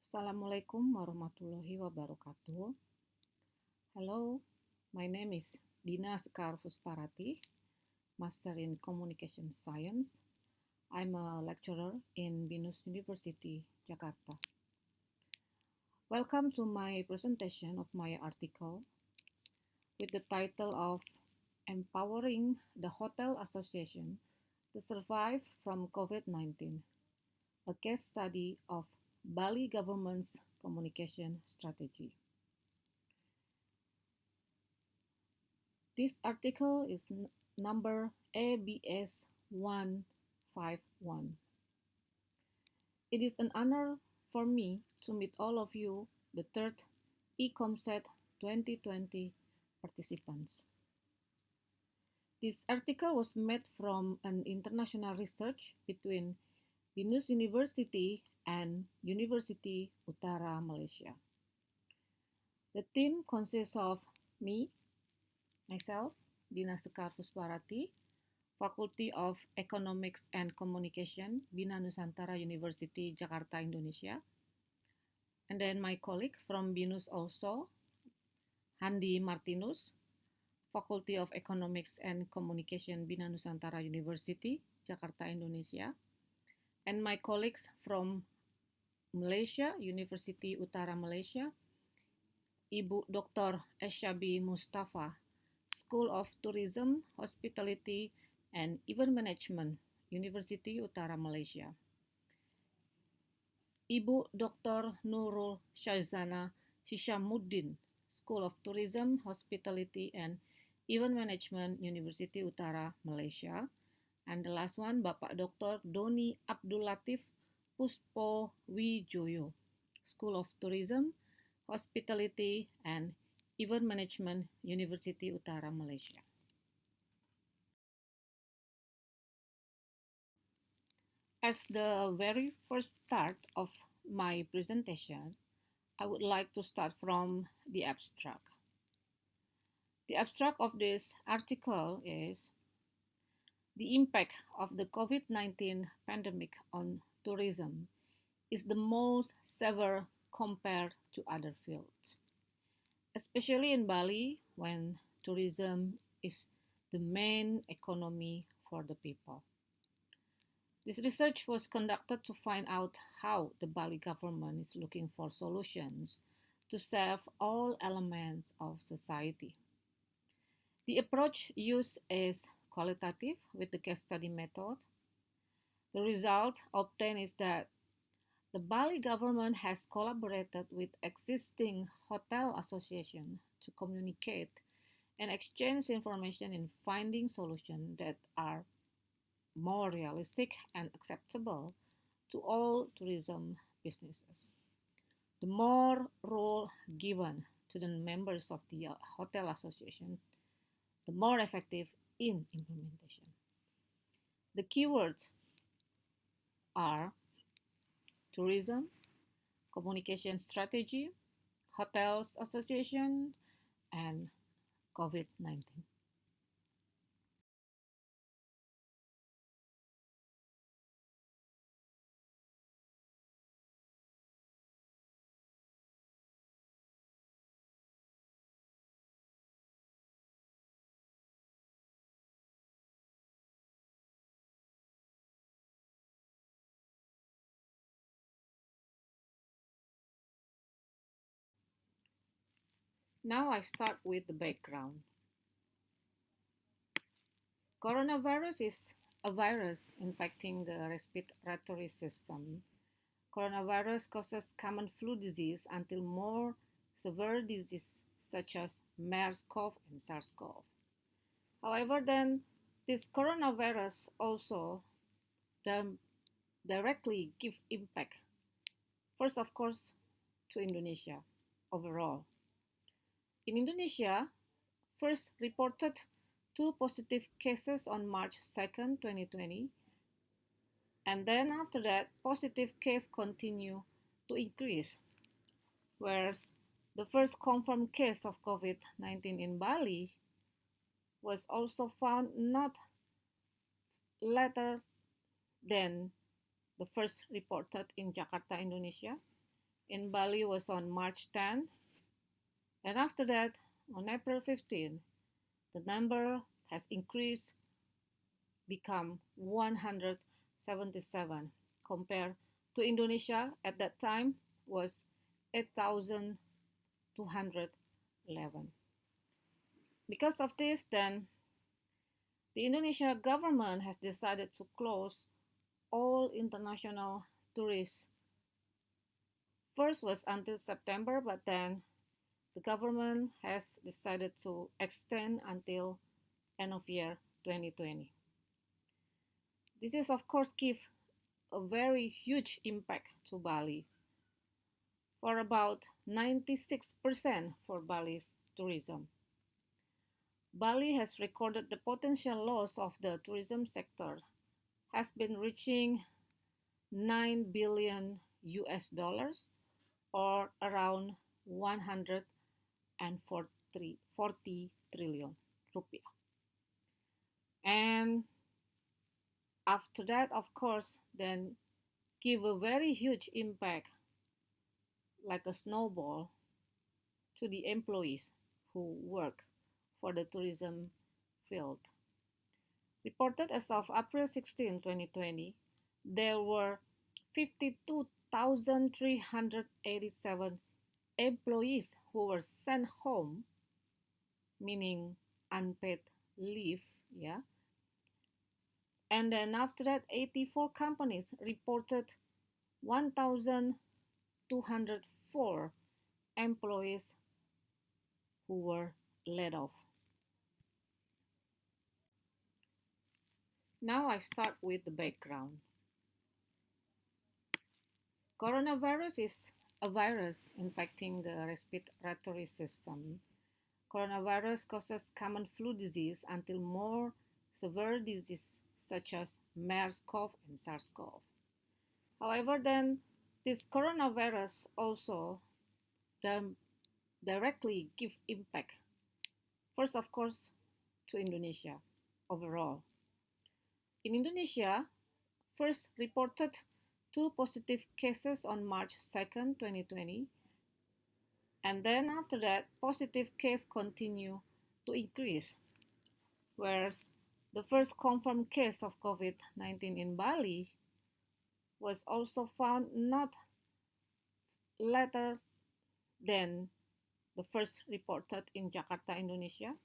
Assalamualaikum warahmatullahi wabarakatuh. Hello, my name is Dina Sekar Fusparati, Master in Communication Science. I'm a lecturer in BINUS University, Jakarta. Welcome to my presentation of my article with the title of Empowering the Hotel Association to Survive from COVID-19, a case study of Bali government's communication strategy. This article is number ABS 151. It is an honor for me to meet all of you, the third ICComSET 2020 participants. This article was made from an international research between BINUS University and University Utara Malaysia. The team consists of me, myself, Dina Sekar Fusparati, Faculty of Economics and Communication, Bina Nusantara University, Jakarta, Indonesia. And then my colleague from BINUS also, Handi Martinus, Faculty of Economics and Communication, Bina Nusantara University, Jakarta, Indonesia. And my colleagues from Malaysia, University Utara Malaysia, Ibu Dr. Esyabi Mustafa, School of Tourism, Hospitality, and Event Management, University Utara Malaysia. Ibu Dr. Nurul Shazana Hishamuddin, School of Tourism, Hospitality, and Event Management, University Utara Malaysia. And the last one, Bapak Dr. Doni Abdul Latif Puspo Wijoyo, School of Tourism, Hospitality, and Event Management, University Utara Malaysia. As the very first start of my presentation, I would like to start from the abstract. The abstract of this article is the impact of the COVID-19 pandemic on tourism is the most severe compared to other fields, especially in Bali when tourism is the main economy for the people. This research was conducted to find out how the Bali government is looking for solutions to serve all elements of society. The approach used is qualitative with the case study method. The result obtained is that the Bali government has collaborated with existing hotel associations to communicate and exchange information in finding solutions that are more realistic and acceptable to all tourism businesses. The more role given to the members of the hotel association, the more effective in implementation. The keywords are tourism, communication strategy, hotels association, and COVID-19. Now I start with the background. Coronavirus is a virus infecting the respiratory system. Coronavirus causes common flu disease until more severe diseases such as MERS-CoV and SARS-CoV. However, then this coronavirus also directly give impact, first of course, to Indonesia overall. In Indonesia, first reported 2 positive cases on March 2nd, 2020, and then after that, positive case continue to increase, whereas the first confirmed case of COVID-19 in Bali was also found not later than the first reported in Jakarta, Indonesia, in Bali was on March 10, and after that, on April 15, the number has increased, become 177, compared to Indonesia at that time was 8,211. Because of this, then the Indonesia government has decided to close all international tourists. First was until September, but then the government has decided to extend until end of year 2020. This is of course give a very huge impact to Bali, for about 96% for Bali's tourism. Bali has recorded the potential loss of the tourism sector has been reaching 9 billion US dollars, or around 140 trillion rupiah. And after that, of course, then give a very huge impact, like a snowball, to the employees who work for the tourism field. Reported as of April 16, 2020, there were 52,387 employees who were sent home, meaning unpaid leave, yeah. And then after that, 84 companies reported 1,204 employees who were laid off. Now I start with the background. Coronavirus is a virus infecting the respiratory system. Coronavirus causes common flu disease until more severe disease such as MERS-CoV and SARS-CoV. However, then this coronavirus also directly give impact. First, of course, to Indonesia overall. In Indonesia, first reported 2 positive cases on March 2nd, 2020, and then after that, positive case continue to increase, whereas the first confirmed case of COVID-19 in Bali was also found not later than the first reported in Jakarta, Indonesia.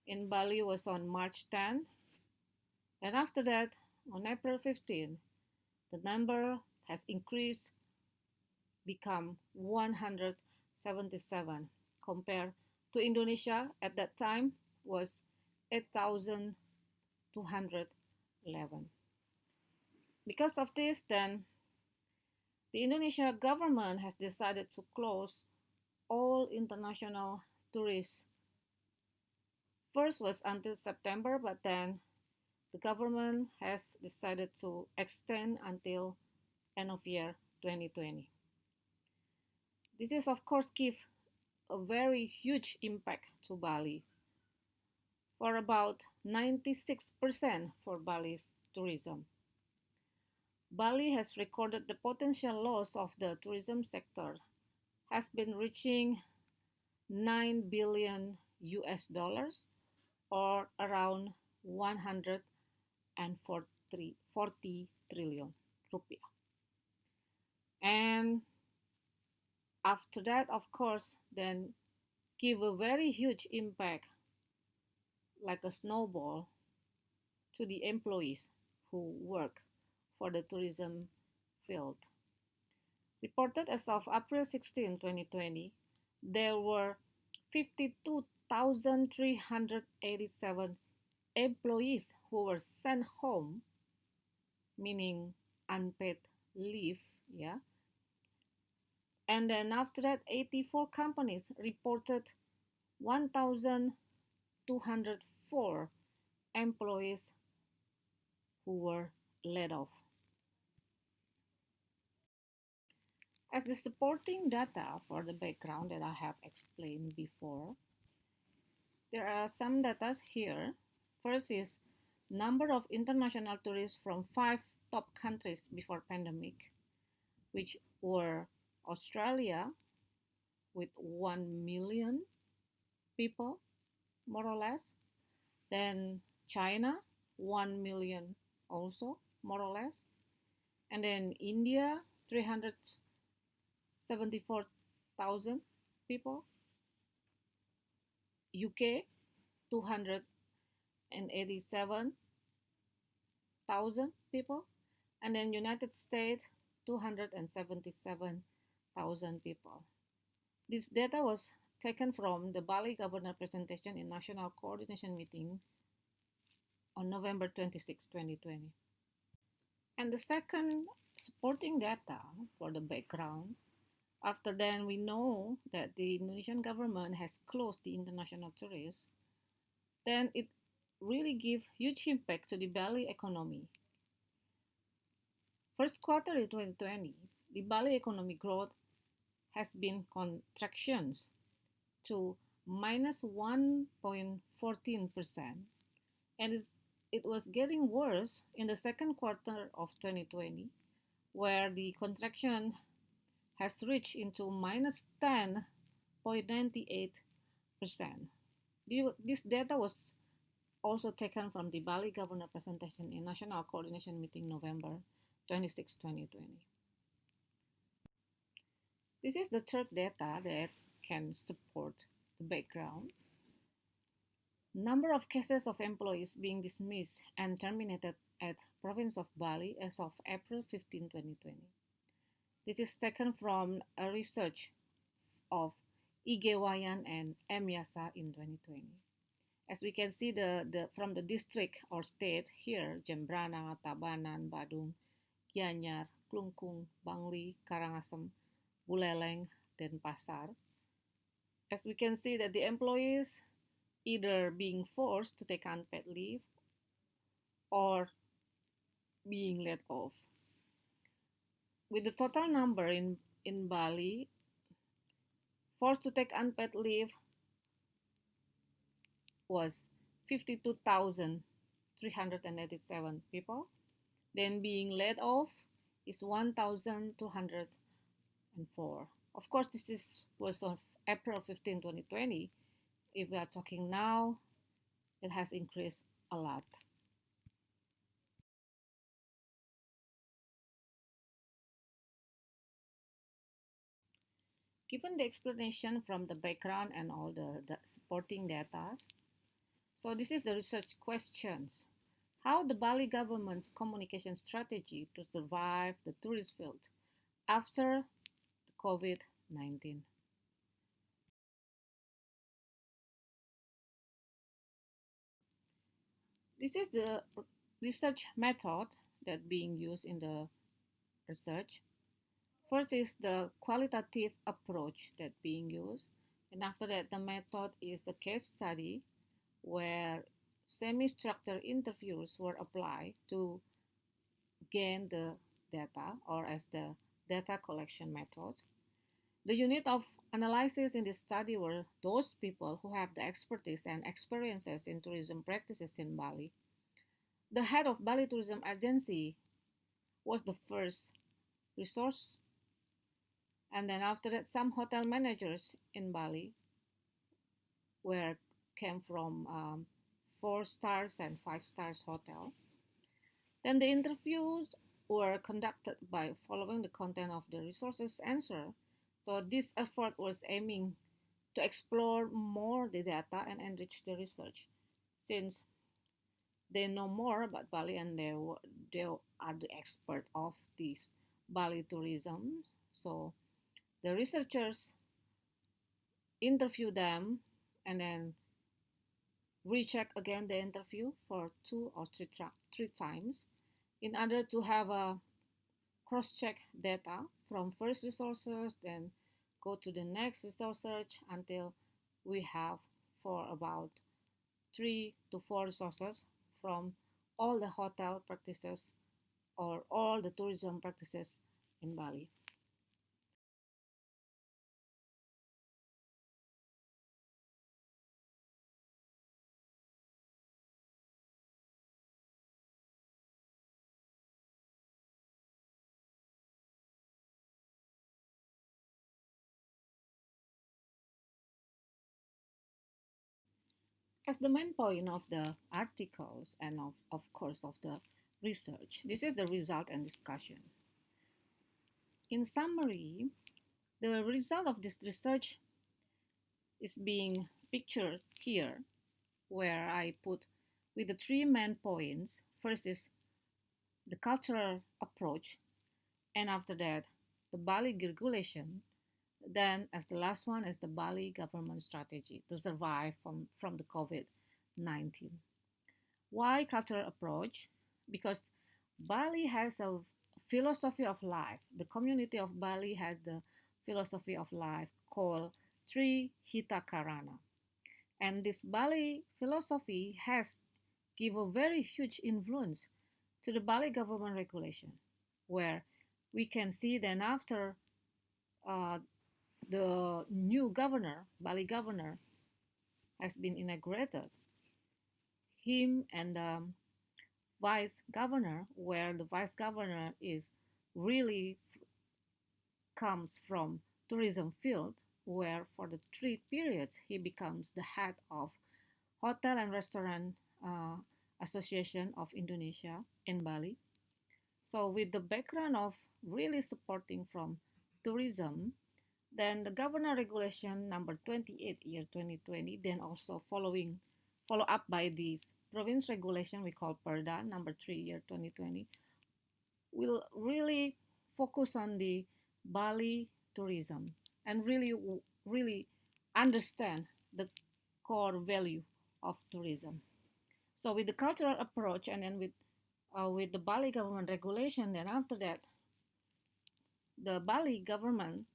In Bali was on March 10, and after that, on April 15, the number has increased, become 177, compared to Indonesia at that time was 8,211. Because of this, then the Indonesia government has decided to close all international tourists. First was until September, but then the government has decided to extend until end of year 2020. This is of course give a very huge impact to Bali, for about 96% for Bali's tourism. Bali has recorded the potential loss of the tourism sector has been reaching 9 billion US dollars, or around 140 trillion rupiah. And after that, of course, then give a very huge impact, like a snowball, to the employees who work for the tourism field. Reported as of April 16, 2020, there were 52,387 employees who were sent home, meaning unpaid leave, yeah. And then after that, 84 companies reported 1,204 employees who were laid off. As the supporting data for the background that I have explained before, there are some data here. First is number of international tourists from 5 top countries before pandemic, which were Australia with 1 million people, more or less. Then China, 1 million also, more or less. And then India, 374,000 people. UK, 287,000 people. And then United States, 277,000 people. This data was taken from the Bali Governor presentation in National Coordination Meeting on November 26, 2020. And the second supporting data for the background, after then we know that the Indonesian government has closed the international tourists, then it really gives huge impact to the Bali economy. First quarter in 2020, the Bali economic growth has been contractions to minus 1.14%, and it was getting worse in the second quarter of 2020, where the contraction has reached into minus 10.98%. This data was also taken from the Bali Governor presentation in National Coordination Meeting November 26, 2020. This is the third data that can support the background. Number of cases of employees being dismissed and terminated at province of Bali as of April 15, 2020. This is taken from a research of Igewayan and M. Yasa in 2020. As we can see from the district or state here, Jembrana, Tabanan, Badung, Gianyar, Klungkung, Bangli, Karangasem, Buleleng, Denpasar. As we can see that the employees either being forced to take unpaid leave or being laid off. With the total number in Bali, forced to take unpaid leave was 52,387 people. Then being laid off is 1,204. Of course, was of April 15, 2020. If we are talking now, it has increased a lot. Given the explanation from the background and all the supporting data, so this is the research questions. How the Bali government's communication strategy to survive the tourist field after the COVID-19. This is the research method that being used in the research. First is the qualitative approach that being used, and after that the method is the case study where semi-structured interviews were applied to gain the data or as the data collection method. The unit of analysis in this study were those people who have the expertise and experiences in tourism practices in Bali. The head of Bali Tourism Agency was the first resource, and then after that some hotel managers in Bali were came from 4 stars and 5 stars hotel. Then the interviews were conducted by following the content of the resources answer. So this effort was aiming to explore more the data and enrich the research, since they know more about Bali and they are the expert of this Bali tourism. So the researchers interview them and then recheck again the interview for 2 or 3 times in order to have a cross-check data from first resources, then go to the next resource search until we have for about 3 to 4 resources from all the hotel practices or all the tourism practices in Bali. As the main point of the articles and of course of the research, this is the result and discussion. In summary, the result of this research is being pictured here, where I put with the three main points. First is the cultural approach, and after that, the Bali regulation. Then, as the last one, is the Bali government strategy to survive from the COVID-19. Why cultural approach? Because Bali has a philosophy of life. The community of Bali has the philosophy of life called Sri Hita Karana. And this Bali philosophy has given a very huge influence to the Bali government regulation, where we can see then after uh, the new governor, Bali governor, has been inaugurated, him and the vice governor, where the vice governor is really comes from tourism field, where for the 3 periods he becomes the head of Hotel and Restaurant uh, Association of Indonesia in Bali. So with the background of really supporting from tourism, then the governor regulation number 28 year 2020, then also follow up by this province regulation we call Perda number 3 year 2020, will really focus on the Bali tourism and really understand the core value of tourism. So with the cultural approach and then with the Bali government regulation, then after that, the Bali government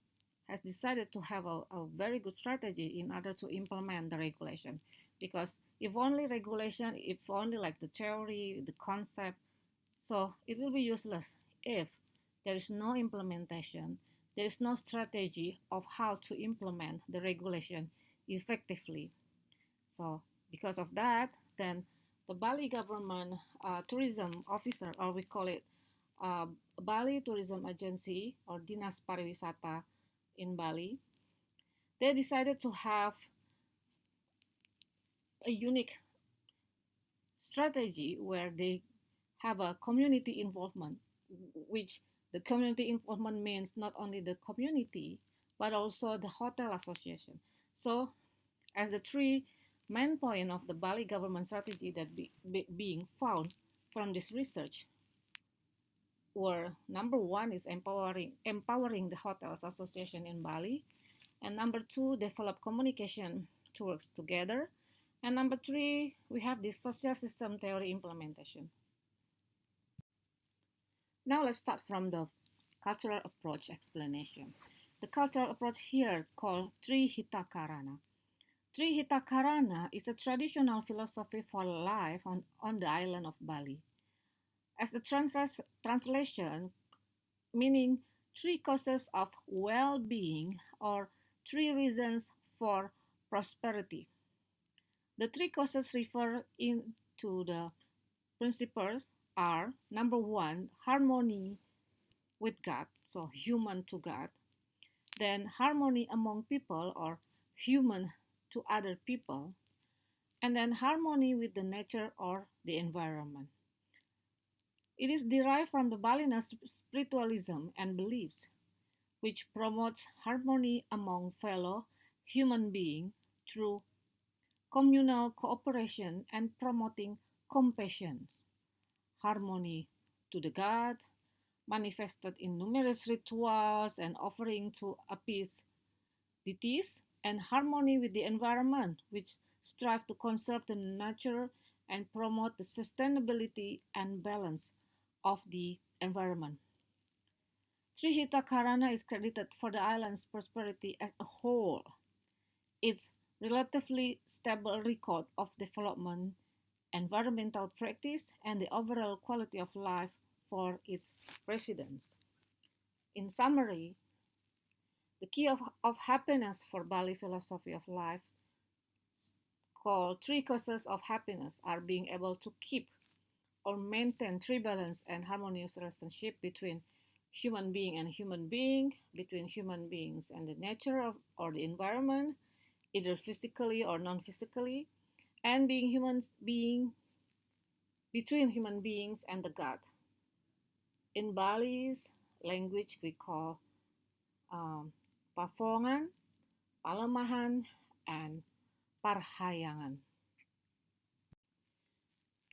has decided to have a very good strategy in order to implement the regulation. Because if only regulation, if only like the theory, the concept, so it will be useless if there is no implementation, there is no strategy of how to implement the regulation effectively. So because of that, then the Bali government tourism officer, or we call it uh, Bali Tourism Agency or Dinas Pariwisata in Bali, they decided to have a unique strategy where they have a community involvement, which the community involvement means not only the community but also the hotel association. So, as the three main point of the Bali government strategy that being found from this research were number one is empowering the hotels association in Bali, and number two, develop communication to work together, and number three, we have this social system theory implementation. Now let's start from the cultural approach explanation. The cultural approach here is called Trihitakarana. Trihitakarana is a traditional philosophy for life on the island of Bali. As the translation, meaning three causes of well-being or three reasons for prosperity. The three causes refer into the principles are number one, harmony with God, so human to God, then harmony among people or human to other people, and then harmony with the nature or the environment. It is derived from the Balinese spiritualism and beliefs, which promotes harmony among fellow human beings through communal cooperation and promoting compassion, harmony to the God, manifested in numerous rituals and offering to appease deities, and harmony with the environment, which strive to conserve the nature and promote the sustainability and balance of the environment. Trihita Karana is credited for the island's prosperity as a whole. Its relatively stable record of development, environmental practice, and the overall quality of life for its residents. In summary, the key of happiness for Bali philosophy of life called three causes of happiness are being able to keep or maintain three balanced and harmonious relationship between human being and human being, between human beings and the nature of, or the environment, either physically or non-physically, and being between human beings and the god. In Bali's language, we call um, Pafongan, Palemahan, and Parhayangan.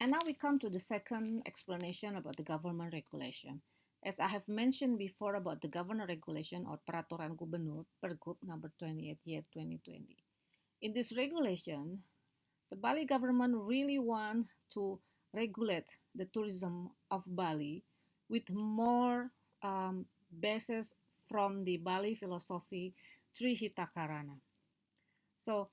And now we come to the second explanation about the government regulation. As I have mentioned before about the government regulation or Peraturan Gubernur Pergub number 28 year 2020. In this regulation, the Bali government really want to regulate the tourism of Bali with more basis from the Bali philosophy Trihitakarana. So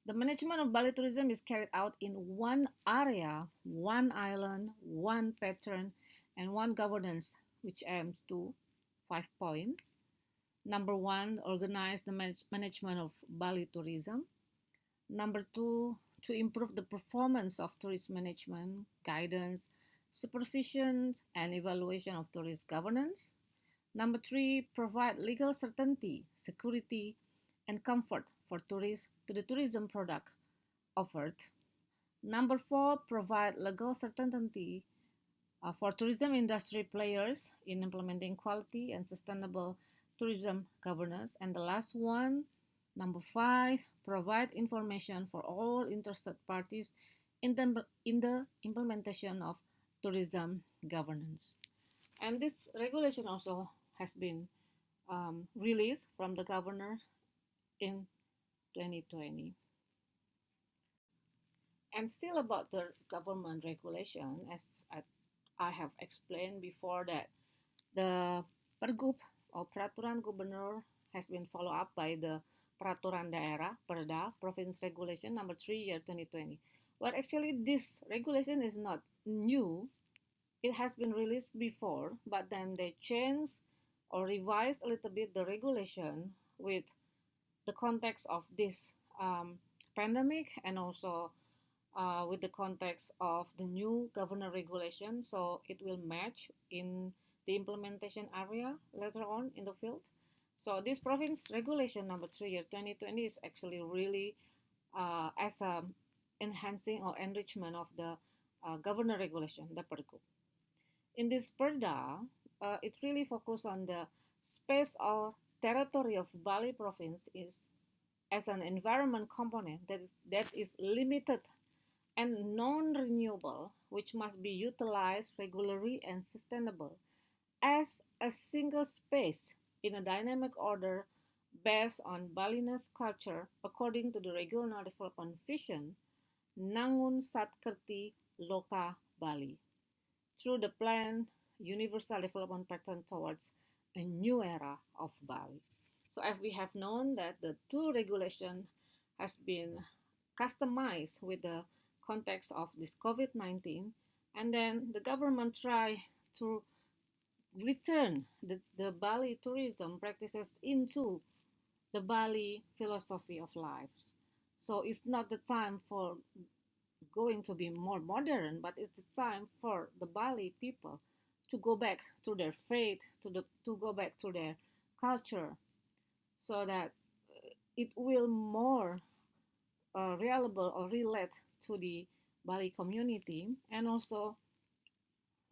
the management of Bali tourism is carried out in one area, one island, one pattern, and one governance, which aims to 5 points. Number one, organize the management of Bali tourism. Number two, to improve the performance of tourist management, guidance, supervision, and evaluation of tourist governance. Number three, provide legal certainty, security, and comfort for tourists to the tourism product offered. Number four, provide legal certainty for tourism industry players in implementing quality and sustainable tourism governance. And the last one, number five, provide information for all interested parties in the implementation of tourism governance. And this regulation also has been released from the governor in 2020. And still about the government regulation, as I have explained before, that the Pergub or Peraturan Gubernur has been followed up by the Peraturan Daerah Perda Province Regulation number 3 year 2020. Well, actually this regulation is not new. It has been released before, but then they changed or revised a little bit the regulation with the context of this pandemic, and also with the context of the new governor regulation, so it will match in the implementation area later on in the field. So this province regulation number 3 year 2020 is actually really as a enhancing or enrichment of the governor regulation, the Pergub. In this Perda, it really focuses on the space or territory of Bali province is as an environment component that is limited and non-renewable, which must be utilized regularly and sustainable as a single space in a dynamic order based on Balinese culture according to the regional development vision Nangun Satkerti Loka Bali through the planned universal development pattern towards a new era of Bali. So as we have known that the two regulation has been customized with the context of this COVID-19, and then the government try to return the Bali tourism practices into the Bali philosophy of life. So it's not the time for going to be more modern, but it's the time for the Bali people to go back to their faith, to go back to their culture, so that it will more reliable or relate to the Bali community, and also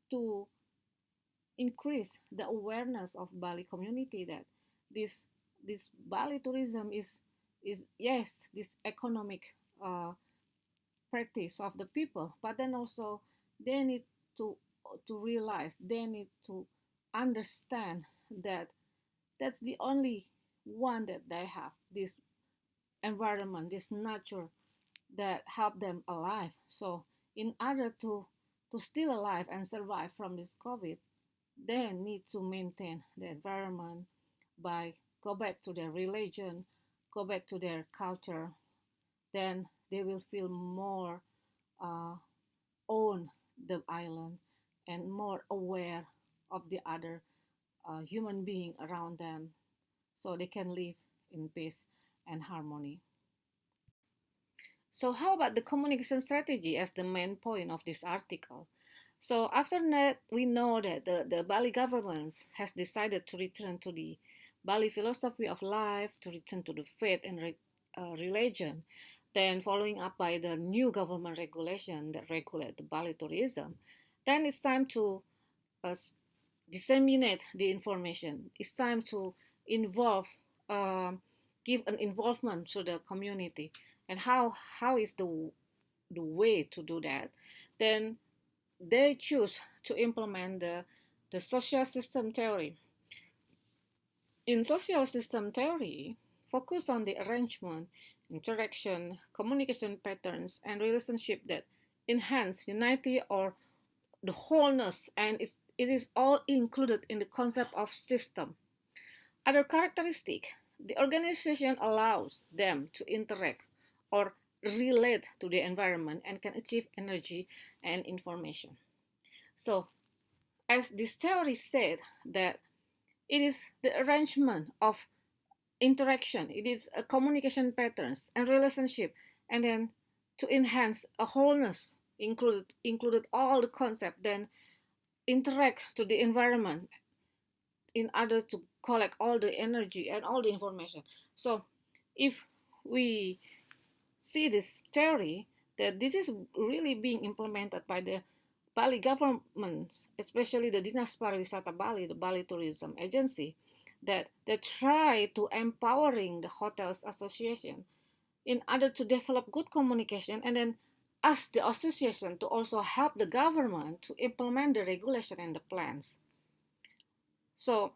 to increase the awareness of Bali community that this this Bali tourism is yes, this economic practice of the people, but then also they need to realize, they need to understand that that's the only one that they have, this environment, this nature that help them alive. So in order to still alive and survive from this COVID, they need to maintain the environment by go back to their religion, go back to their culture. Then they will feel more uh, own the island and more aware of the other human being around them, so they can live in peace and harmony. So how about the communication strategy as the main point of this article? So after that, we know that the Bali government has decided to return to the Bali philosophy of life, to return to the faith and religion. then following up by the new government regulation that regulate the Bali tourism, then it's time to uh, disseminate the information. It's time to involve, um, give an involvement to the community. And how is the way to do that? Then they choose to implement the social system theory. In social system theory, focus on the arrangement, interaction, communication patterns, and relationship that enhance unity or the wholeness, and it is all included in the concept of system. Other characteristic, the organization allows them to interact or relate to the environment and can achieve energy and information. So, as this theory said, that it is the arrangement of interaction, it is a communication patterns and relationship, and then to enhance a wholeness included all the concept, then interact to the environment in order to collect all the energy and all the information. So if we see this theory, that this is really being implemented by the Bali government, especially the Dinas Pariwisata Bali, the Bali Tourism Agency, that they try to empowering the hotels association in order to develop good communication, and then ask the association to also help the government to implement the regulation and the plans. So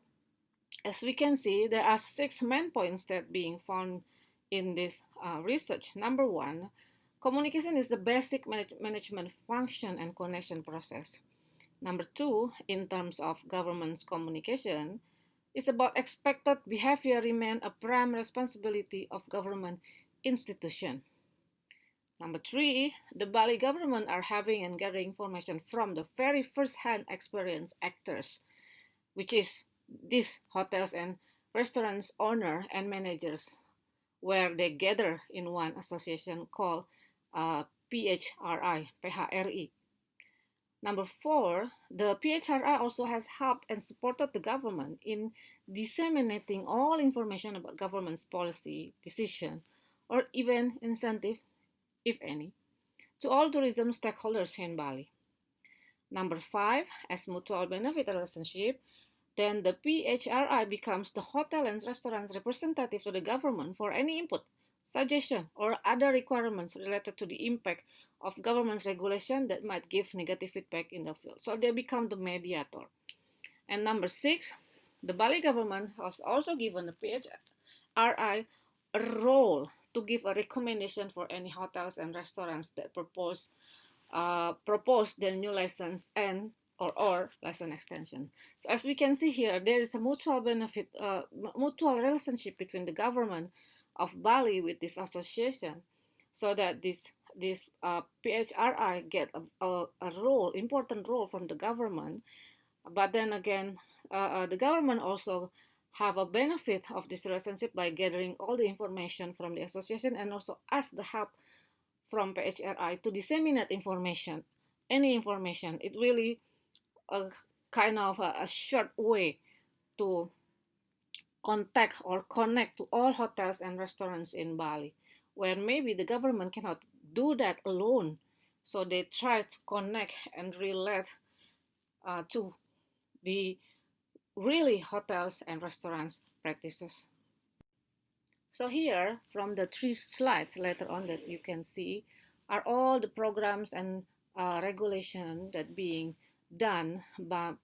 as we can see, there are 6 main points that being found in this research. Number one, communication is the basic management function and connection process. Number two, in terms of government's communication, it's about expected behavior remain a prime responsibility of government institution. Number three, the Bali government are having and gathering information from the very first-hand experience actors, which is these hotels and restaurants owner and managers, where they gather in one association called PHRI. Number four, the PHRI also has helped and supported the government in disseminating all information about government's policy, decision, or even incentive, if any, to all tourism stakeholders in Bali. Number five, as mutual benefit relationship, then the PHRI becomes the hotel and restaurant's representative to the government for any input, suggestion, or other requirements related to the impact of government's regulation that might give negative feedback in the field. So they become the mediator. And number six, the Bali government has also given the PHRI a role to give a recommendation for any hotels and restaurants that propose their new license and or license extension. So as we can see here, there is a mutual benefit, mutual relationship between the government of Bali with this association, so that this PHRI get a role, important role from the government. But then again, the government also have a benefit of this relationship by gathering all the information from the association and also ask the help from PHRI to disseminate information, any information. It really a kind of a short way to contact or connect to all hotels and restaurants in Bali, where maybe the government cannot do that alone. So they try to connect and relate to the really hotels and restaurants practices. So here, from the 3 slides later on that you can see, are all the programs and regulation that being done by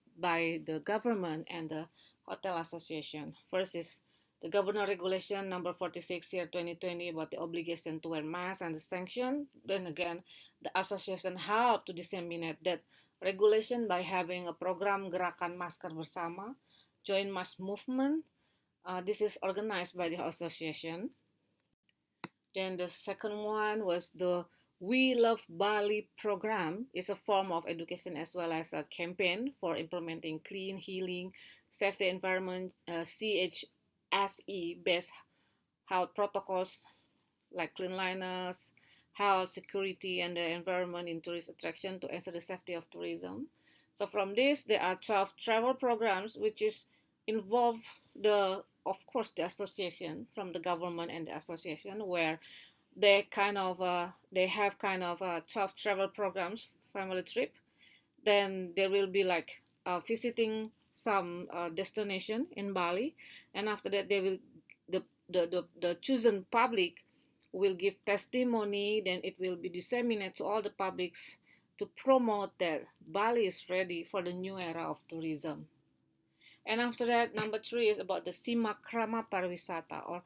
the government and the hotel association. First is the governor regulation number 46 year 2020 about the obligation to wear mask and the sanction. Then again, the association helped to disseminate that regulation by having a program Gerakan Masker Bersama, Join Mask Movement. This is organized by the association. Then the second one was the We Love Bali program. It's a form of education as well as a campaign for implementing clean, healing, safety environment, CHSE-based health protocols like cleanliness, health, security, and the environment in tourist attraction to ensure the safety of tourism. So from this, there are 12 travel programs which is involve the, of course, the association from the government and the association, where they have kind of 12 travel programs, family trip. Then there will be like visiting some destination in Bali, and after that they will the chosen public will give testimony. Then it will be disseminated to all the publics to promote that Bali is ready for the new era of tourism. And after that, number three is about the Simakrama Pariwisata, or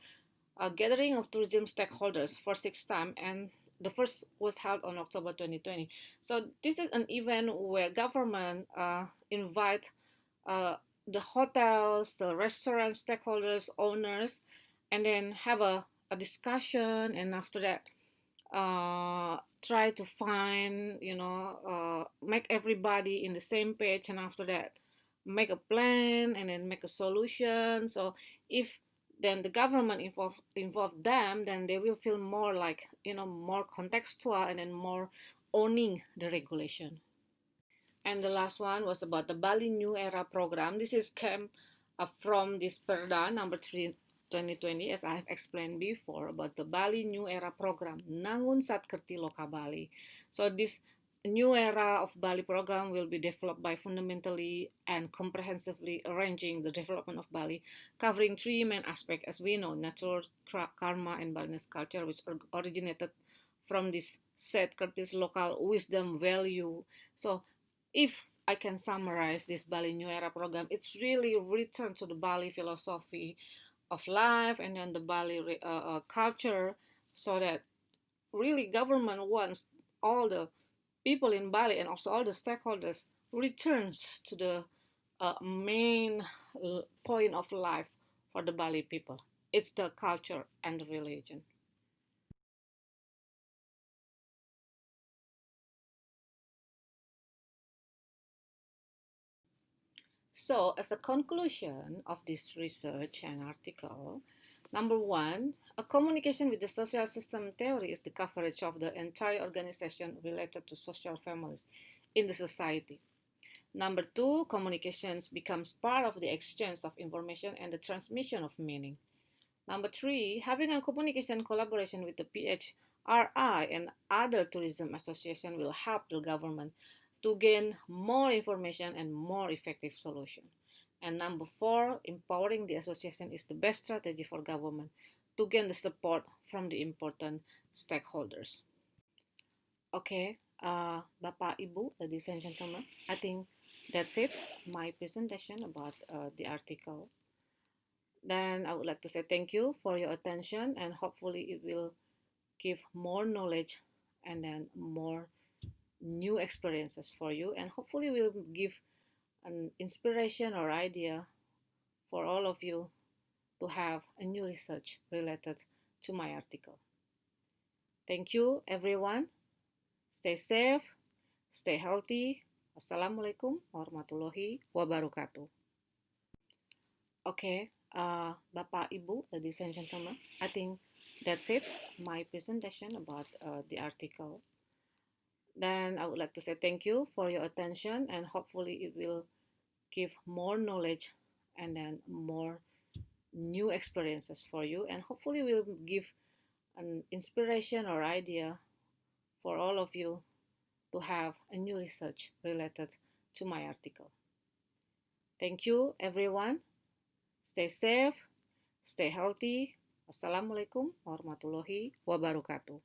a gathering of tourism stakeholders for sixth time, and the first was held on October 2020. So this is an event where government invite the hotels, the restaurant stakeholders, owners, and then have a discussion, and after that try to find, make everybody in the same page, and after that make a plan and then make a solution. So if then the government involve them, then they will feel more like, more contextual and then more owning the regulation. And the last one was about the Bali New Era program. This is came from this Perda number 3 2020, as I have explained before, about the Bali New Era program, Nangun Satkerti Loka Bali. So this New Era of Bali program will be developed by fundamentally and comprehensively arranging the development of Bali, covering three main aspects, as we know: nature, karma, and Balinese culture, which originated from this Set Kertis local wisdom value. So if I can summarize this Bali New Era program, it's really return to the Bali philosophy of life, and then the Bali culture, so that really government wants all the people in Bali and also all the stakeholders returns to the main point of life for the Bali people. It's the culture and the religion. So, as a conclusion of this research and article, number one, a communication with the social system theory is the coverage of the entire organization related to social families in the society. Number two, communications becomes part of the exchange of information and the transmission of meaning. Number three, having a communication collaboration with the PHRI and other tourism association will help the government to gain more information and more effective solution. And number four, empowering the association is the best strategy for government to gain the support from the important stakeholders. Okay, Bapak, Ibu, ladies and gentlemen, I think that's it, my presentation about the article. Then I would like to say thank you for your attention, and hopefully it will give more knowledge and then more new experiences for you, and hopefully will give an inspiration or idea for all of you to have a new research related to my article. Thank you, everyone. Stay safe, stay healthy. Wassalamualaikum warahmatullahi wabarakatuh. Okay, Bapak, Ibu, ladies and gentlemen, I think that's it, my presentation about the article. Then I would like to say thank you for your attention, and hopefully it will give more knowledge and then more new experiences for you, and hopefully will give an inspiration or idea for all of you to have a new research related to my article. Thank you, everyone. Stay safe, stay healthy. Wassalamualaikum warahmatullahi wabarakatuh.